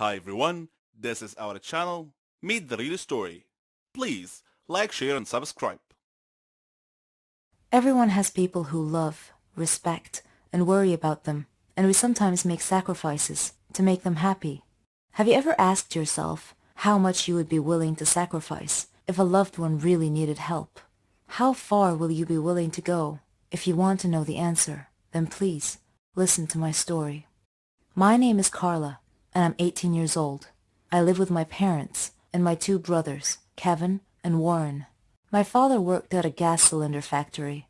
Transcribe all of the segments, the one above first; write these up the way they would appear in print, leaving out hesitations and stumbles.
Hi everyone, this is our channel, Meet the Real Story. Please like, share and subscribe. Everyone has people who love, respect, and worry about them, and we sometimes make sacrifices to make them happy. Have you ever asked yourself how much you would be willing to sacrifice if a loved one really needed help? How far will you be willing to go? If you want to know the answer, then please listen to my story. My name is Carla, and I'm 18 years old. I live with my parents and my two brothers, Kevin and Warren. My father worked at a gas cylinder factory.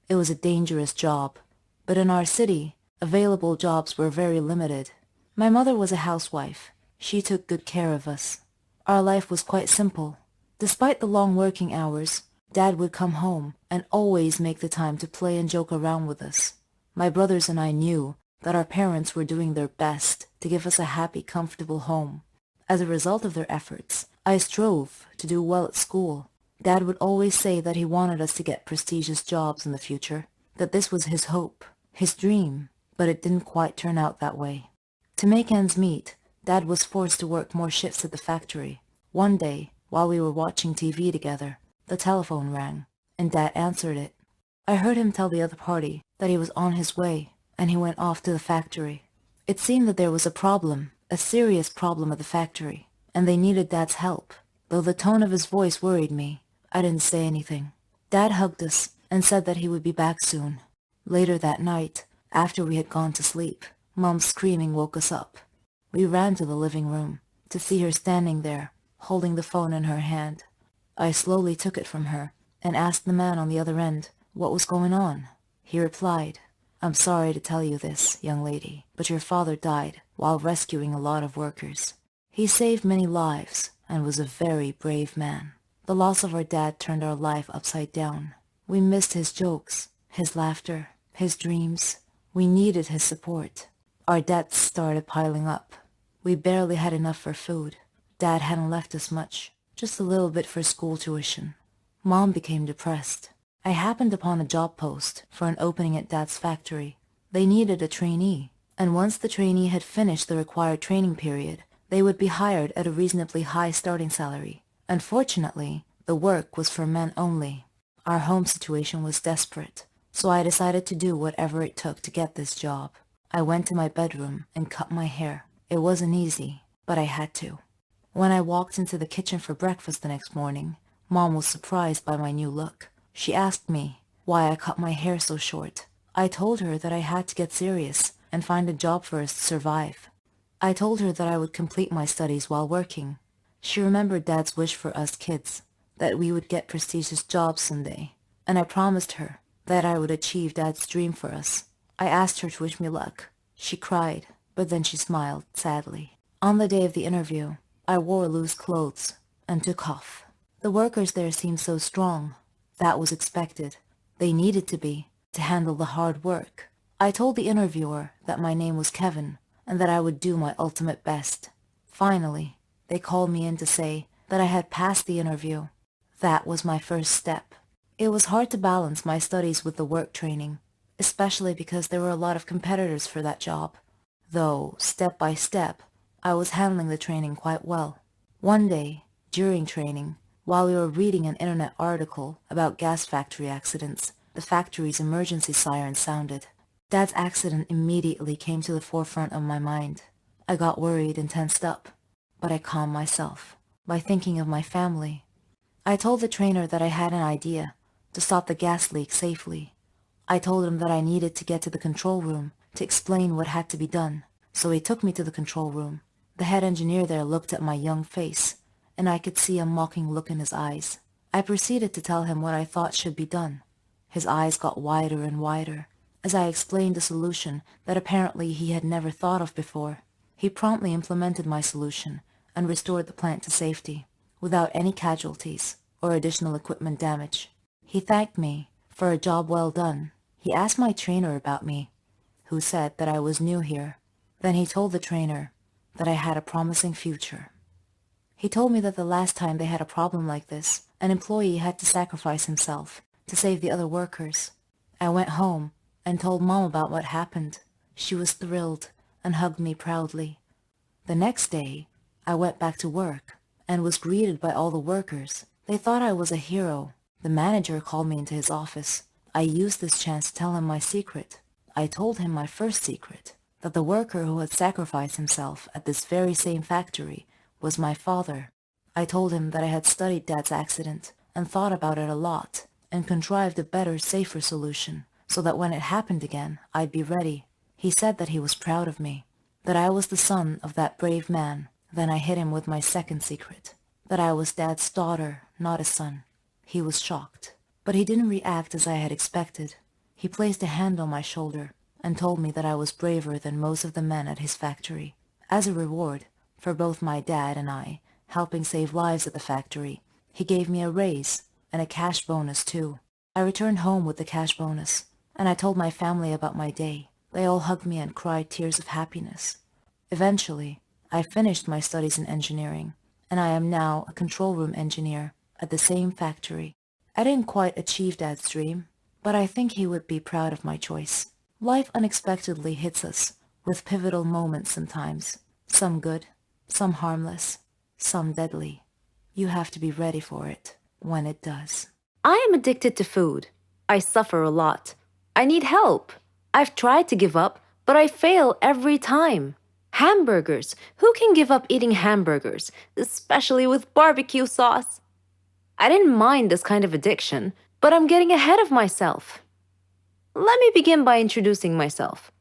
It was a dangerous job, but in our city, available jobs were very limited. My mother was a housewife. She took good care of us. Our life was quite simple. Despite the long working hours, Dad would come home and always make the time to play and joke around with us. My brothers and I knew that our parents were doing their best to give us a happy, comfortable home. As a result of their efforts, I strove to do well at school. Dad would always say that he wanted us to get prestigious jobs in the future, that this was his hope, his dream, but it didn't quite turn out that way. To make ends meet, Dad was forced to work more shifts at the factory. One day, while we were watching TV together, the telephone rang, and Dad answered it. I heard him tell the other party that he was on his way, and he went off to the factory. It seemed that there was a problem, a serious problem at the factory, and they needed Dad's help. Though the tone of his voice worried me, I didn't say anything. Dad hugged us and said that he would be back soon. Later that night, after we had gone to sleep, Mom's screaming woke us up. We ran to the living room to see her standing there, holding the phone in her hand. I slowly took it from her and asked the man on the other end what was going on. He replied, "I'm sorry to tell you this, young lady, but your father died while rescuing a lot of workers. He saved many lives and was a very brave man. The loss of our dad turned our life upside down. We missed his jokes, his laughter, his dreams. We needed his support. Our debts started piling up. We barely had enough for food. Dad hadn't left us much, just a little bit for school tuition. Mom became depressed. I happened upon a job post for an opening at Dad's factory. They needed a trainee, and once the trainee had finished the required training period, they would be hired at a reasonably high starting salary. Unfortunately, the work was for men only. Our home situation was desperate, so I decided to do whatever it took to get this job. I went to my bedroom and cut my hair. It wasn't easy, but I had to. When I walked into the kitchen for breakfast the next morning, Mom was surprised by my new look. She asked me why I cut my hair so short. I told her that I had to get serious and find a job first to survive. I told her that I would complete my studies while working. She remembered Dad's wish for us kids, that we would get prestigious jobs someday, and I promised her that I would achieve Dad's dream for us. I asked her to wish me luck. She cried, but then she smiled sadly. On the day of the interview, I wore loose clothes and took off. The workers there seemed so strong. That was expected. They needed to be, to handle the hard work. I told the interviewer that my name was Kevin and that I would do my ultimate best. Finally, they called me in to say that I had passed the interview. That was my first step. It was hard to balance my studies with the work training, especially because there were a lot of competitors for that job. Though, step by step, I was handling the training quite well. One day, during training, while we were reading an internet article about gas factory accidents, the factory's emergency siren sounded. Dad's accident immediately came to the forefront of my mind. I got worried and tensed up, but I calmed myself by thinking of my family. I told the trainer that I had an idea to stop the gas leak safely. I told him that I needed to get to the control room to explain what had to be done, so he took me to the control room. The head engineer there looked at my young face, and I could see a mocking look in his eyes. I proceeded to tell him what I thought should be done. His eyes got wider and wider as I explained a solution that apparently he had never thought of before. He promptly implemented my solution and restored the plant to safety, without any casualties or additional equipment damage. He thanked me for a job well done. He asked my trainer about me, who said that I was new here. Then he told the trainer that I had a promising future. He told me that the last time they had a problem like this, an employee had to sacrifice himself to save the other workers. I went home and told Mom about what happened. She was thrilled and hugged me proudly. The next day, I went back to work and was greeted by all the workers. They thought I was a hero. The manager called me into his office. I used this chance to tell him my secret. I told him my first secret, that the worker who had sacrificed himself at this very same factory was my father. I told him that I had studied Dad's accident and thought about it a lot and contrived a better, safer solution so that when it happened again, I'd be ready. He said that he was proud of me, that I was the son of that brave man. Then I hit him with my second secret, that I was Dad's daughter, not his son. He was shocked, but he didn't react as I had expected. He placed a hand on my shoulder and told me that I was braver than most of the men at his factory. As a reward for both my dad and I helping save lives at the factory, he gave me a raise and a cash bonus too. I returned home with the cash bonus, and I told my family about my day. They all hugged me and cried tears of happiness. Eventually, I finished my studies in engineering, and I am now a control room engineer at the same factory. I didn't quite achieve Dad's dream, but I think he would be proud of my choice. Life unexpectedly hits us with pivotal moments sometimes, some good, some harmless, some deadly. You have to be ready for it when it does. I am addicted to food. I suffer a lot. I need help. I've tried to give up, but I fail every time. Hamburgers. Who can give up eating hamburgers, especially with barbecue sauce? I didn't mind this kind of addiction, but I'm getting ahead of myself. Let me begin by introducing myself.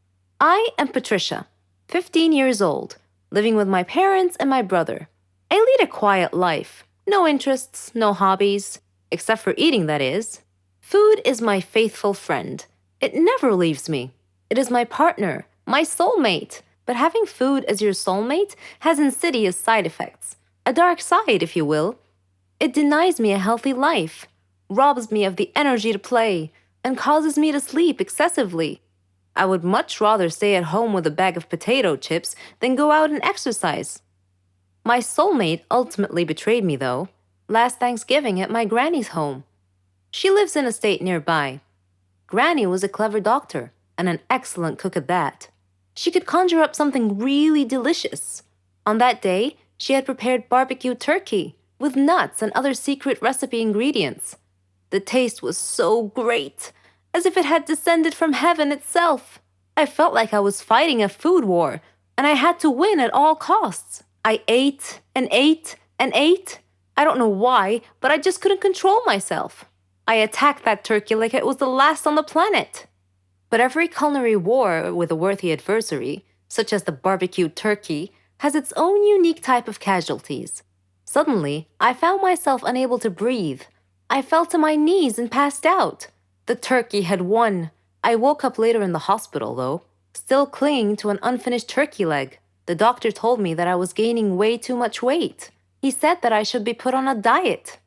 I am Patricia, 15 years old, living with my parents and my brother. I lead a quiet life. No interests, no hobbies, except for eating, that is. Food is my faithful friend. It never leaves me. It is my partner, my soulmate. But having food as your soulmate has insidious side effects. A dark side, if you will. It denies me a healthy life, robs me of the energy to play, and causes me to sleep excessively. I would much rather stay at home with a bag of potato chips than go out and exercise. My soulmate ultimately betrayed me, though, last Thanksgiving at my granny's home. She lives in a state nearby. Granny was a clever doctor and an excellent cook at that. She could conjure up something really delicious. On that day, she had prepared barbecue turkey with nuts and other secret recipe ingredients. The taste was so great, as if it had descended from heaven itself. I felt like I was fighting a food war, and I had to win at all costs. I ate and ate and ate. I don't know why, but I just couldn't control myself. I attacked that turkey like it was the last on the planet. But every culinary war with a worthy adversary, such as the barbecued turkey, has its own unique type of casualties. Suddenly, I found myself unable to breathe. I fell to my knees and passed out. The turkey had won. I woke up later in the hospital, though, still clinging to an unfinished turkey leg. The doctor told me that I was gaining way too much weight. He said that I should be put on a diet.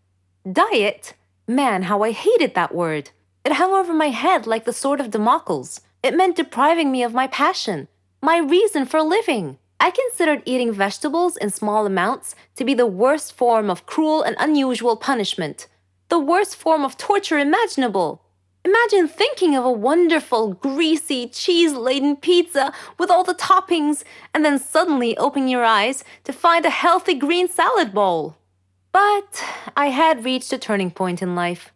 Diet? Man, how I hated that word. It hung over my head like the sword of Damocles. It meant depriving me of my passion, my reason for living. I considered eating vegetables in small amounts to be the worst form of cruel and unusual punishment, the worst form of torture imaginable. Imagine thinking of a wonderful, greasy, cheese-laden pizza with all the toppings and then suddenly opening your eyes to find a healthy green salad bowl. But I had reached a turning point in life.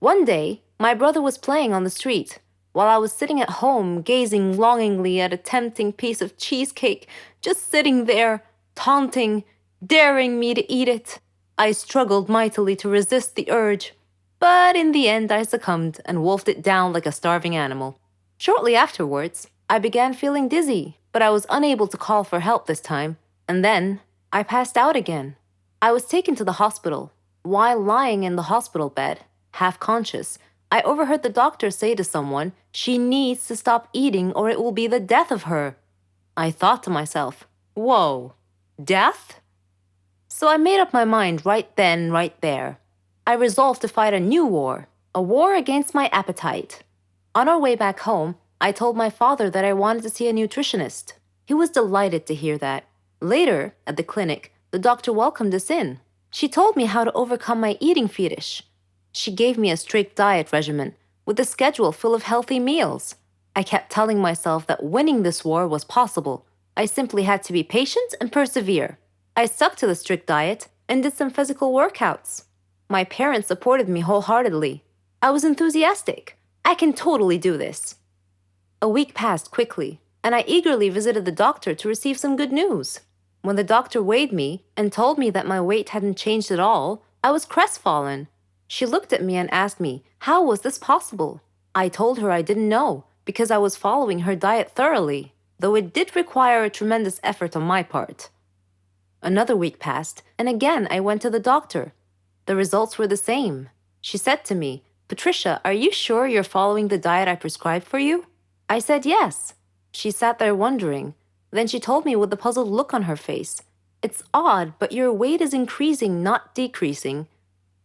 One day, my brother was playing on the street, while I was sitting at home gazing longingly at a tempting piece of cheesecake, just sitting there, taunting, daring me to eat it. I struggled mightily to resist the urge, but in the end I succumbed and wolfed it down like a starving animal. Shortly afterwards, I began feeling dizzy, but I was unable to call for help this time, and then I passed out again. I was taken to the hospital. While lying in the hospital bed, half conscious, I overheard the doctor say to someone, she needs to stop eating or it will be the death of her. I thought to myself, whoa, death? So I made up my mind right then, right there. I resolved to fight a new war, a war against my appetite. On our way back home, I told my father that I wanted to see a nutritionist. He was delighted to hear that. Later, at the clinic, the doctor welcomed us in. She told me how to overcome my eating fetish. She gave me a strict diet regimen with a schedule full of healthy meals. I kept telling myself that winning this war was possible. I simply had to be patient and persevere. I stuck to the strict diet and did some physical workouts. My parents supported me wholeheartedly. I was enthusiastic. I can totally do this. A week passed quickly, and I eagerly visited the doctor to receive some good news. When the doctor weighed me and told me that my weight hadn't changed at all, I was crestfallen. She looked at me and asked me, how was this possible? I told her I didn't know, because I was following her diet thoroughly, though it did require a tremendous effort on my part. Another week passed, and again I went to the doctor. The results were the same. She said to me, Patricia, are you sure you're following the diet I prescribed for you? I said yes. She sat there wondering. Then she told me with a puzzled look on her face, it's odd, but your weight is increasing, not decreasing.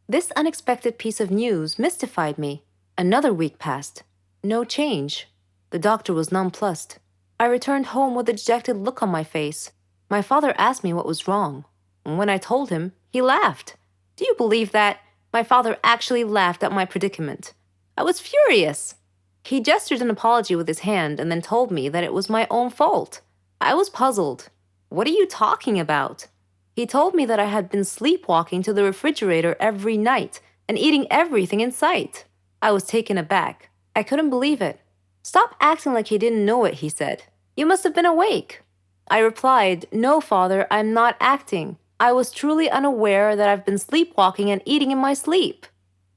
This unexpected piece of news mystified me. Another week passed. No change. The doctor was nonplussed. I returned home with a dejected look on my face. My father asked me what was wrong. And when I told him, he laughed. Do you believe that? My father actually laughed at my predicament. I was furious. He gestured an apology with his hand and then told me that it was my own fault. I was puzzled. What are you talking about? He told me that I had been sleepwalking to the refrigerator every night and eating everything in sight. I was taken aback. I couldn't believe it. Stop acting like you didn't know it, he said. You must have been awake. I replied, no, Father, I'm not acting. I was truly unaware that I've been sleepwalking and eating in my sleep.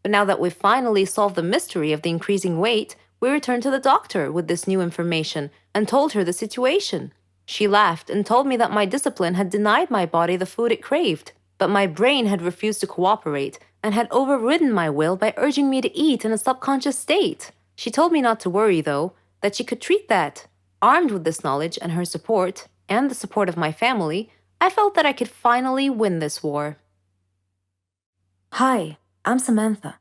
But now that we've finally solved the mystery of the increasing weight, we returned to the doctor with this new information and told her the situation. She laughed and told me that my discipline had denied my body the food it craved, but my brain had refused to cooperate and had overridden my will by urging me to eat in a subconscious state. She told me not to worry, though, that she could treat that. Armed with this knowledge and her support, and the support of my family, I felt that I could finally win this war. Hi, I'm Samantha.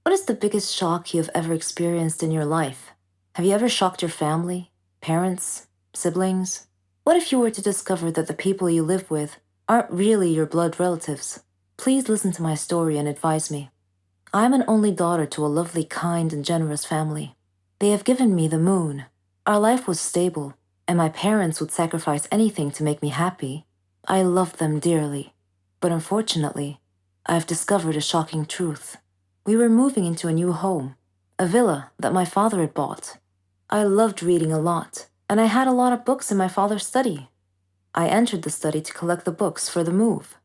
What is the biggest shock you've ever experienced in your life? Have you ever shocked your family, parents, siblings? What if you were to discover that the people you live with aren't really your blood relatives? Please listen to my story and advise me. I'm an only daughter to a lovely, kind, and generous family. They have given me the moon. Our life was stable, and my parents would sacrifice anything to make me happy. I loved them dearly. But unfortunately, I have discovered a shocking truth. We were moving into a new home, a villa that my father had bought. I loved reading a lot, and I had a lot of books in my father's study. I entered the study to collect the books for the move.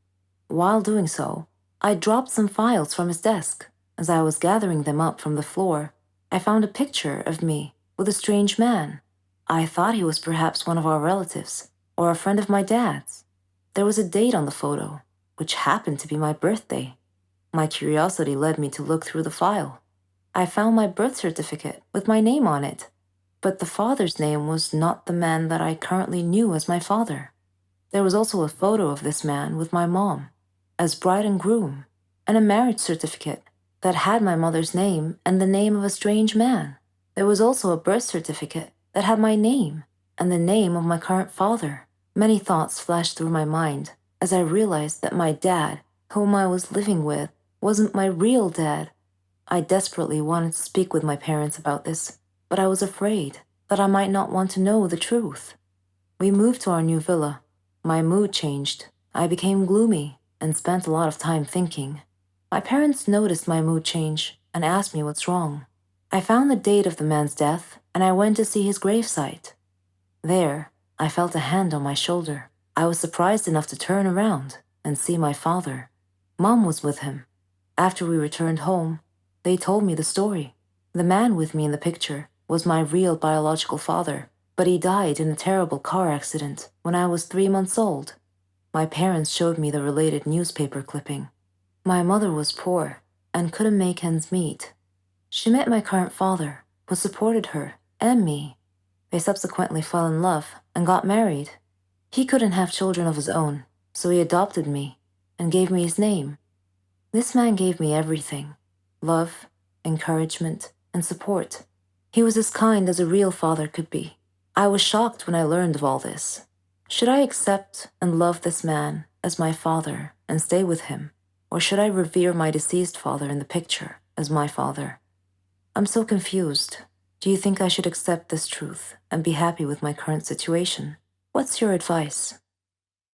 While doing so, I dropped some files from his desk. As I was gathering them up from the floor, I found a picture of me with a strange man. I thought he was perhaps one of our relatives, or a friend of my dad's. There was a date on the photo, which happened to be my birthday. My curiosity led me to look through the file. I found my birth certificate with my name on it, but the father's name was not the man that I currently knew as my father. There was also a photo of this man with my mom, as bride and groom, and a marriage certificate that had my mother's name and the name of a strange man. There was also a birth certificate that had my name and the name of my current father. Many thoughts flashed through my mind as I realized that my dad, whom I was living with, wasn't my real dad. I desperately wanted to speak with my parents about this, but I was afraid that I might not want to know the truth. We moved to our new villa. My mood changed. I became gloomy and spent a lot of time thinking. My parents noticed my mood change and asked me what's wrong. I found the date of the man's death and I went to see his gravesite. There, I felt a hand on my shoulder. I was surprised enough to turn around and see my father. Mom was with him. After we returned home, they told me the story. The man with me in the picture was my real biological father, but he died in a terrible car accident when I was 3 months old. My parents showed me the related newspaper clipping. My mother was poor and couldn't make ends meet. She met my current father, who supported her and me. They subsequently fell in love and got married. He couldn't have children of his own, so he adopted me and gave me his name. This man gave me everything: love, encouragement, and support. He was as kind as a real father could be. I was shocked when I learned of all this. Should I accept and love this man as my father and stay with him? Or should I revere my deceased father in the picture as my father? I'm so confused. Do you think I should accept this truth and be happy with my current situation? What's your advice?